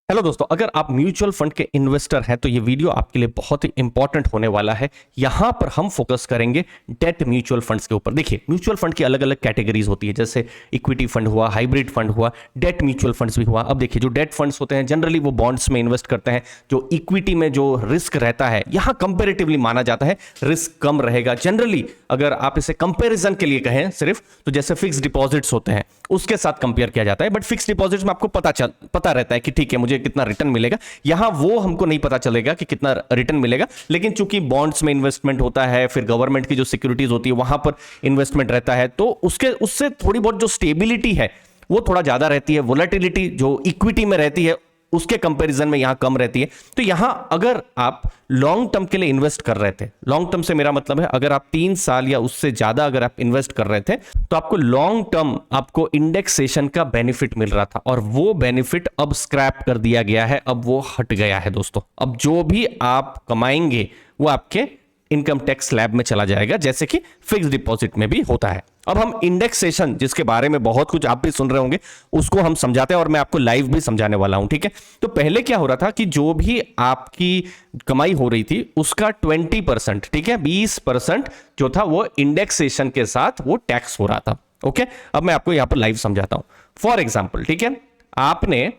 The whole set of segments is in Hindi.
हेलो दोस्तों, अगर आप म्यूचुअल फंड के इन्वेस्टर हैं तो ये वीडियो आपके लिए बहुत ही इंपॉर्टेंट होने वाला है। यहां पर हम फोकस करेंगे डेट म्यूचुअल फंड्स के ऊपर। देखिए, म्यूचुअल फंड की अलग अलग कैटेगरीज होती है, जैसे इक्विटी फंड हुआ, हाइब्रिड फंड हुआ, डेट म्यूचुअल फंड्स भी हुआ। अब देखिए, जो डेट फंड्स होते हैं जनरली वो बॉन्ड्स में इन्वेस्ट करते हैं। जो इक्विटी में जो रिस्क रहता है, यहां कंपेरेटिवली माना जाता है रिस्क कम रहेगा। जनरली अगर आप इसे कंपेरिजन के लिए कहें सिर्फ, तो जैसे फिक्स डिपॉजिट्स होते हैं उसके साथ कंपेयर किया जाता है। बट फिक्स डिपॉजिट्स में आपको पता रहता है कि ठीक है, मुझे कितना रिटर्न मिलेगा। यहां वो हमको नहीं पता चलेगा कि कितना रिटर्न मिलेगा, लेकिन चूंकि बॉन्ड्स में इन्वेस्टमेंट होता है, फिर गवर्नमेंट की जो सिक्योरिटीज होती है वहां पर इन्वेस्टमेंट रहता है, तो उससे थोड़ी बहुत जो स्टेबिलिटी है वो थोड़ा ज्यादा रहती है। वोलेटिलिटी जो इक्विटी में रहती है उसके कंपैरिजन में यहां कम रहती है। तो यहां अगर आप लॉन्ग टर्म के लिए इन्वेस्ट कर रहे थे, लॉन्ग टर्म से मेरा मतलब है अगर आप 3 साल या उससे ज्यादा अगर आप इन्वेस्ट कर रहे थे, तो आपको लॉन्ग टर्म आपको इंडेक्सेशन का बेनिफिट मिल रहा था, और वो बेनिफिट अब स्क्रैप कर दिया गया है, अब वो हट गया है दोस्तों। अब जो भी आप कमाएंगे वो आपके इनकम टैक्स स्लैब में चला जाएगा, जैसे कि फिक्स डिपॉजिट में भी होता है। अब हम इंडेक्सेशन, जिसके बारे में बहुत कुछ आप भी सुन रहे होंगे, उसको हम समझाते हैं और मैं आपको लाइव भी समझाने वाला हूं, ठीक है। तो पहले क्या हो रहा था कि जो भी आपकी कमाई हो रही थी उसका 20%, ठीक है, 20% जो था वो इंडेक्सेशन के साथ वो टैक्स हो रहा था। ओके, अब मैं आपको यहां पर लाइव समझाता हूं। फॉर एग्जाम्पल, ठीक है, आपने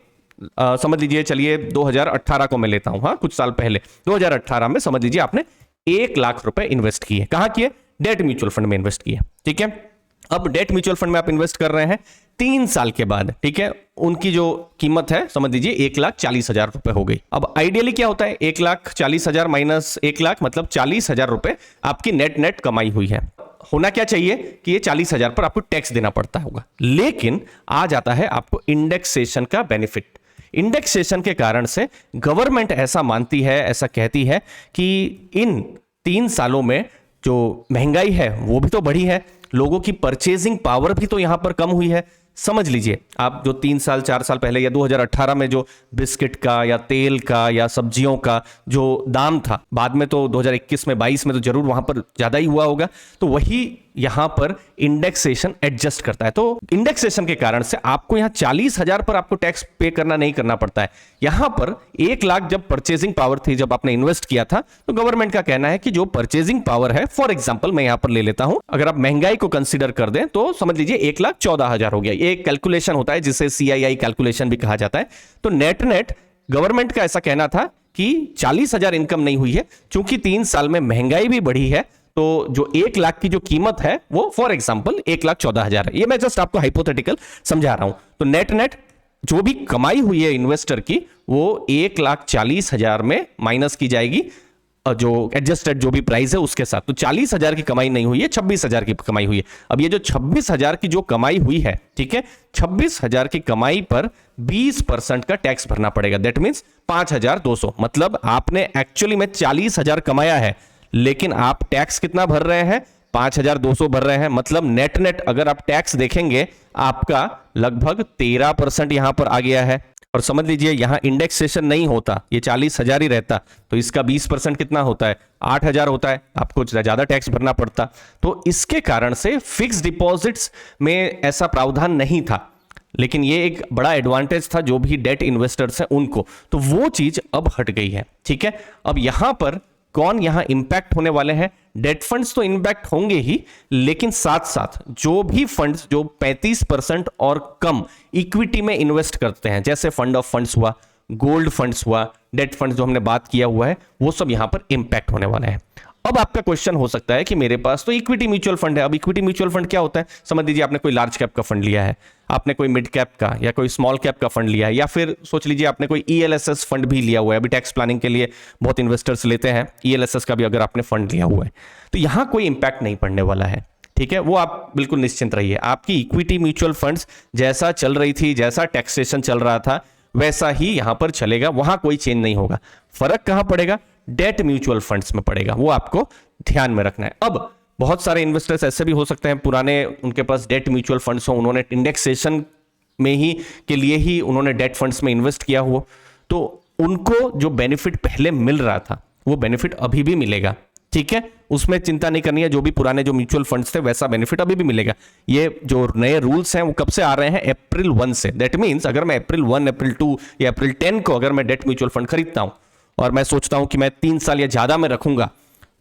समझ लीजिए, चलिए 2018 को मैं लेता हूं, हाँ, कुछ साल पहले 2018 में समझ लीजिए आपने 1 लाख रुपए इन्वेस्ट किए। कहां किए? डेट म्यूचुअल फंड में इन्वेस्ट किए, ठीक है। अब डेट म्यूचुअल फंड में आप इन्वेस्ट कर रहे हैं 3 साल के बाद, ठीक है, उनकी जो कीमत है समझ लीजिए 1,40,000 रुपए हो गई। अब आइडियली क्या होता है, 1,40,000 माइनस 1 लाख मतलब 40,000 रुपए आपकी नेट कमाई हुई है। होना क्या चाहिए कि ये 40,000 पर आपको टैक्स देना पड़ता होगा, लेकिन आ जाता है आपको इंडेक्सेशन का बेनिफिट। इंडेक्सेशन के कारण से गवर्नमेंट ऐसा मानती है, ऐसा कहती है कि इन 3 सालों में जो महंगाई है वो भी तो बढ़ी है, लोगों की परचेजिंग पावर भी तो यहां पर कम हुई है। समझ लीजिए, आप जो 3 साल 4 साल पहले या 2018 में जो बिस्किट का या तेल का या सब्जियों का जो दाम था, बाद में तो 2021 में 22 में तो जरूर वहां पर ज्यादा ही हुआ होगा, तो वही यहां पर इंडेक्सेशन एडजस्ट करता है। तो इंडेक्सेशन के कारण से आपको यहां 40,000 पर आपको टैक्स पे करना नहीं करना पड़ता है। यहां पर 1 लाख जब परचेजिंग पावर थी, जब आपने इन्वेस्ट किया था, तो गवर्नमेंट का कहना है कि जो परचेजिंग पावर है, फॉर एग्जाम्पल मैं यहां पर ले लेता हूं, अगर आप महंगाई को कंसिडर कर दें तो समझ लीजिए 1,14,000 हो गया। ये एक कैलकुलेशन होता है जिसे CII कैलकुलेशन भी कहा जाता है। तो नेट गवर्नमेंट का ऐसा कहना था कि 40,000 इनकम नहीं हुई है, चूंकि 3 साल में महंगाई भी बढ़ी है, तो जो 1 लाख की जो कीमत है वो फॉर एग्जांपल 1,14,000 है। ये मैं जस्ट आपको हाइपोथेटिकल समझा रहा हूं। तो नेट जो भी कमाई हुई है इन्वेस्टर की, वो 1,40,000 में माइनस की जाएगी जो एडजस्टेड जो भी प्राइस है उसके साथ। तो 40,000 की कमाई नहीं हुई है, 26,000 की कमाई हुई है। अब ये जो 26,000 की जो कमाई हुई है, ठीक है, 26,000 की कमाई पर 20% का टैक्स भरना पड़ेगा। That means 5,200। मतलब आपने एक्चुअली में 40,000 कमाया है, लेकिन आप टैक्स कितना भर रहे हैं? 5,200 भर रहे हैं। मतलब नेट अगर आप टैक्स देखेंगे, आपका लगभग 13% यहां पर आ गया है। और समझ लीजिए यहां इंडेक्सेशन नहीं होता, ये 40,000 ही रहता, तो इसका 20% कितना होता है? 8,000 होता है, आपको ज्यादा टैक्स भरना पड़ता। तो इसके कारण से फिक्स डिपॉजिट्स में ऐसा प्रावधान नहीं था, लेकिन ये एक बड़ा एडवांटेज था जो भी डेट इन्वेस्टर्स हैं उनको। तो वो चीज अब हट गई है, ठीक है। अब यहां पर कौन यहां इंपैक्ट होने वाले हैं? डेट फंड्स तो इंपैक्ट होंगे ही, लेकिन साथ साथ जो भी फंड्स जो 35% और कम इक्विटी में इन्वेस्ट करते हैं, जैसे फंड ऑफ फंड्स हुआ, गोल्ड फंड्स हुआ, डेट फंड्स जो हमने बात किया हुआ है, वो सब यहां पर इंपैक्ट होने वाले हैं। अब आपका क्वेश्चन हो सकता है कि मेरे पास तो इक्विटी म्यूचुअल फंड है। अब इक्विटी म्यूचुअल फंड क्या होता है? समझ लीजिए आपने कोई लार्ज कैप का फंड लिया है, आपने कोई मिड कैप का या कोई स्मॉल कैप का फंड लिया है, या फिर सोच लीजिए आपने कोई ELSS फंड भी लिया हुआ है। अभी टैक्स प्लानिंग के लिए बहुत इन्वेस्टर्स लेते हैं ELSS का भी, अगर आपने फंड लिया हुआ है तो यहां कोई इंपैक्ट नहीं पड़ने वाला है, ठीक है। वो आप बिल्कुल निश्चिंत रहिए। आपकी इक्विटी म्यूचुअल फंड्स जैसा चल रही थी, जैसा टैक्सेशन चल रहा था, वैसा ही यहां पर चलेगा, वहां कोई चेंज नहीं होगा। फर्क कहां पड़ेगा? डेट म्यूचुअल फंड्स में पड़ेगा, वो आपको ध्यान में रखना है। अब बहुत सारे इन्वेस्टर्स ऐसे भी हो सकते हैं, पुराने उनके पास डेट म्यूचुअल फंड्स हो, उन्होंने इंडेक्सेशन में ही के लिए ही उन्होंने डेट फंड्स में इन्वेस्ट किया हुआ, तो उनको जो बेनिफिट पहले मिल रहा था वो बेनिफिट अभी भी मिलेगा। ठीक है, उसमें चिंता नहीं करनी है, जो भी पुराने जो म्यूचुअल फंड्स थे वैसा बेनिफिट अभी भी मिलेगा। ये जो नए रूल्स हैं वो कब से आ रहे हैं? अप्रैल 1 से। दैट मींस अगर मैं अप्रैल 1, अप्रैल 2 या अप्रैल 10 को अगर मैं डेट म्यूचुअल फंड खरीदता हूं और मैं सोचता हूं कि मैं 3 साल या ज्यादा में रखूंगा,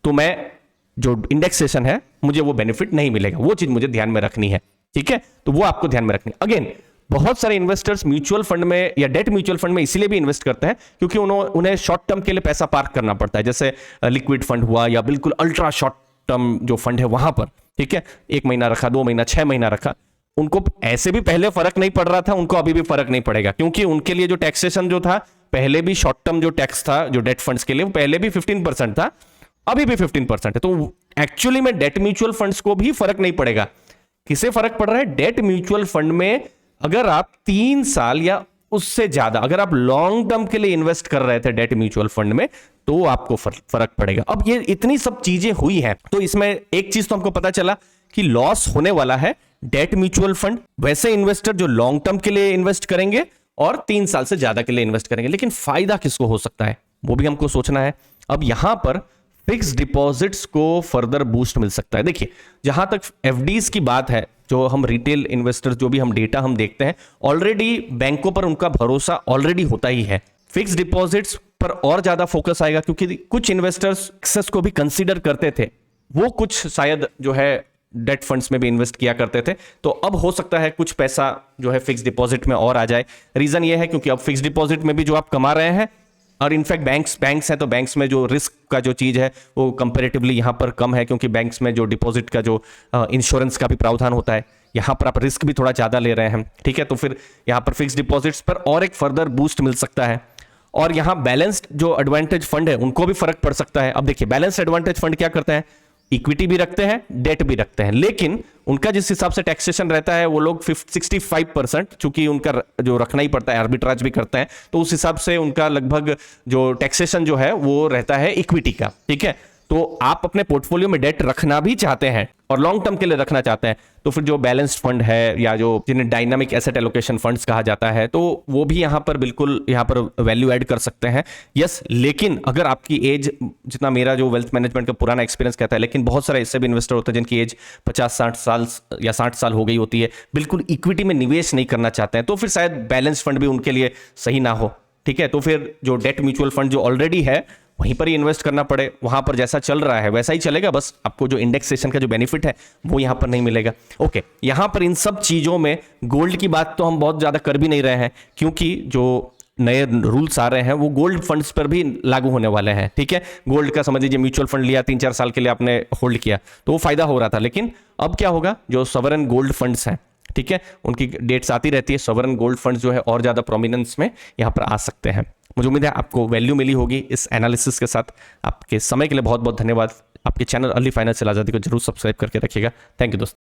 तो मैं जो इंडेक्सेशन है मुझे वो बेनिफिट नहीं मिलेगा। वो चीज मुझे ध्यान में रखनी है, ठीक है, तो वो आपको ध्यान में रखनी है। अगेन, बहुत सारे इन्वेस्टर्स म्यूचुअल फंड में या डेट म्यूचुअल फंड में इसीलिए भी इन्वेस्ट करते हैं क्योंकि उन्हें शॉर्ट टर्म के लिए पैसा पार्क करना पड़ता है, जैसे लिक्विड फंड हुआ या बिल्कुल अल्ट्रा शॉर्ट टर्म जो फंड है वहां पर, ठीक है, 1 महीना रखा, 2 महीना, 6 महीना रखा, उनको ऐसे भी पहले फर्क नहीं पड़ रहा था, उनको अभी भी फर्क नहीं पड़ेगा क्योंकि उनके लिए जो टैक्सेशन जो था पहले भी, शॉर्ट टर्म जो टैक्स था जो डेट फंड्स के लिए, वो पहले भी 15% था, अभी भी 15% है। तो एक्चुअली में डेट म्यूचुअल फंड्स को भी फर्क नहीं पड़ेगा। किसे फर्क पड़ रहा है? डेट म्यूचुअल फंड में अगर आप 3 साल या उससे ज्यादा अगर आप लॉन्ग टर्म के लिए इन्वेस्ट कर रहे थे डेट म्यूचुअल फंड में, तो आपको फर्क पड़ेगा। अब ये इतनी सब चीजें हुई हैं, तो इसमें एक चीज तो हमको पता चला कि लॉस होने वाला है डेट म्यूचुअल फंड, वैसे इन्वेस्टर जो लॉन्ग टर्म के लिए इन्वेस्ट करेंगे और 3 साल से ज्यादा के लिए इन्वेस्ट करेंगे। लेकिन फायदा किसको हो सकता है वो भी हमको सोचना है। अब यहां पर फिक्स डिपॉजिट्स को फर्दर बूस्ट मिल सकता है। देखिए, जहां तक एफडीज की बात है, जो हम रिटेल इन्वेस्टर्स जो भी हम डेटा हम देखते हैं, ऑलरेडी बैंकों पर उनका भरोसा ऑलरेडी होता ही है। फिक्स डिपॉजिट्स पर और ज्यादा फोकस आएगा क्योंकि कुछ इन्वेस्टर्स एक्सेस को भी कंसीडर करते थे, वो कुछ शायद जो है डेट फंड्स में भी इन्वेस्ट किया करते थे, तो अब हो सकता है कुछ पैसा जो है फिक्स डिपॉजिट में और आ जाए। रीजन ये है क्योंकि अब फिक्स डिपॉजिट में भी जो आप कमा रहे हैं, और इनफैक्ट बैंक्स हैं, तो बैंक्स में जो रिस्क का जो चीज है वो कंपैरेटिवली यहाँ पर कम है क्योंकि बैंक्स में जो डिपॉजिट का जो इंश्योरेंस का भी प्रावधान होता है, यहाँ पर आप रिस्क भी थोड़ा ज्यादा ले रहे हैं, ठीक है, तो फिर यहाँ पर फिक्स डिपॉजिट्स पर और एक फर्दर बूस्ट मिल सकता है। और यहाँ बैलेंस्ड जो एडवांटेज फंड है उनको भी फर्क पड़ सकता है। अब देखिए, बैलेंस्ड एडवांटेज फंड क्या करते हैं? इक्विटी भी रखते हैं, डेट भी रखते हैं, लेकिन उनका जिस हिसाब से टैक्सेशन रहता है वो लोग 65%, चूंकि उनका जो रखना ही पड़ता है, आर्बिट्राज भी करते हैं, तो उस हिसाब से उनका लगभग जो टैक्सेशन जो है वो रहता है इक्विटी का, ठीक है। तो आप अपने पोर्टफोलियो में डेट रखना भी चाहते हैं और लॉन्ग टर्म के लिए रखना चाहते हैं, तो फिर जो बैलेंस्ड फंड है या जो जिन्हें डायनामिक एसेट एलोकेशन फंड्स कहा जाता है, तो वो भी यहाँ पर बिल्कुल यहाँ पर वैल्यू ऐड कर सकते हैं। यस, लेकिन अगर आपकी एज, जितना मेरा जो वेल्थ मैनेजमेंट का पुराना एक्सपीरियंस कहता है, लेकिन बहुत सारे ऐसे भी इन्वेस्टर होते हैं जिनकी एज 50-60 साल या 60 साल हो गई होती है, बिल्कुल इक्विटी में निवेश नहीं करना चाहते हैं, तो फिर शायद बैलेंस फंड भी उनके लिए सही ना हो, ठीक है। तो फिर जो डेट म्यूचुअल फंड जो ऑलरेडी है वहीं पर ही इन्वेस्ट करना पड़े, वहां पर जैसा चल रहा है वैसा ही चलेगा, बस आपको जो इंडेक्सेशन का जो बेनिफिट है वो यहां पर नहीं मिलेगा। ओके, यहां पर इन सब चीजों में गोल्ड की बात तो हम बहुत ज्यादा कर भी नहीं रहे हैं क्योंकि जो नए रूल्स आ रहे हैं वो गोल्ड फंड्स पर भी लागू होने वाले हैं, ठीक है। गोल्ड का समझ लीजिए म्यूचुअल फंड लिया, 3-4 साल के लिए आपने होल्ड किया तो वो फायदा हो रहा था, लेकिन अब क्या होगा, जो सॉवरेन गोल्ड फंड्स हैं, ठीक है, उनकी डेट्स आती रहती है, सॉवरेन गोल्ड फंड्स जो है और ज्यादा प्रोमिनेंस में यहां पर आ सकते हैं। मुझे उम्मीद है आपको वैल्यू मिली होगी इस एनालिसिस के साथ। आपके समय के लिए बहुत बहुत धन्यवाद। आपके चैनल अर्ली फाइनेंशियल आजादी को जरूर सब्सक्राइब करके रखिएगा। थैंक यू दोस्तों।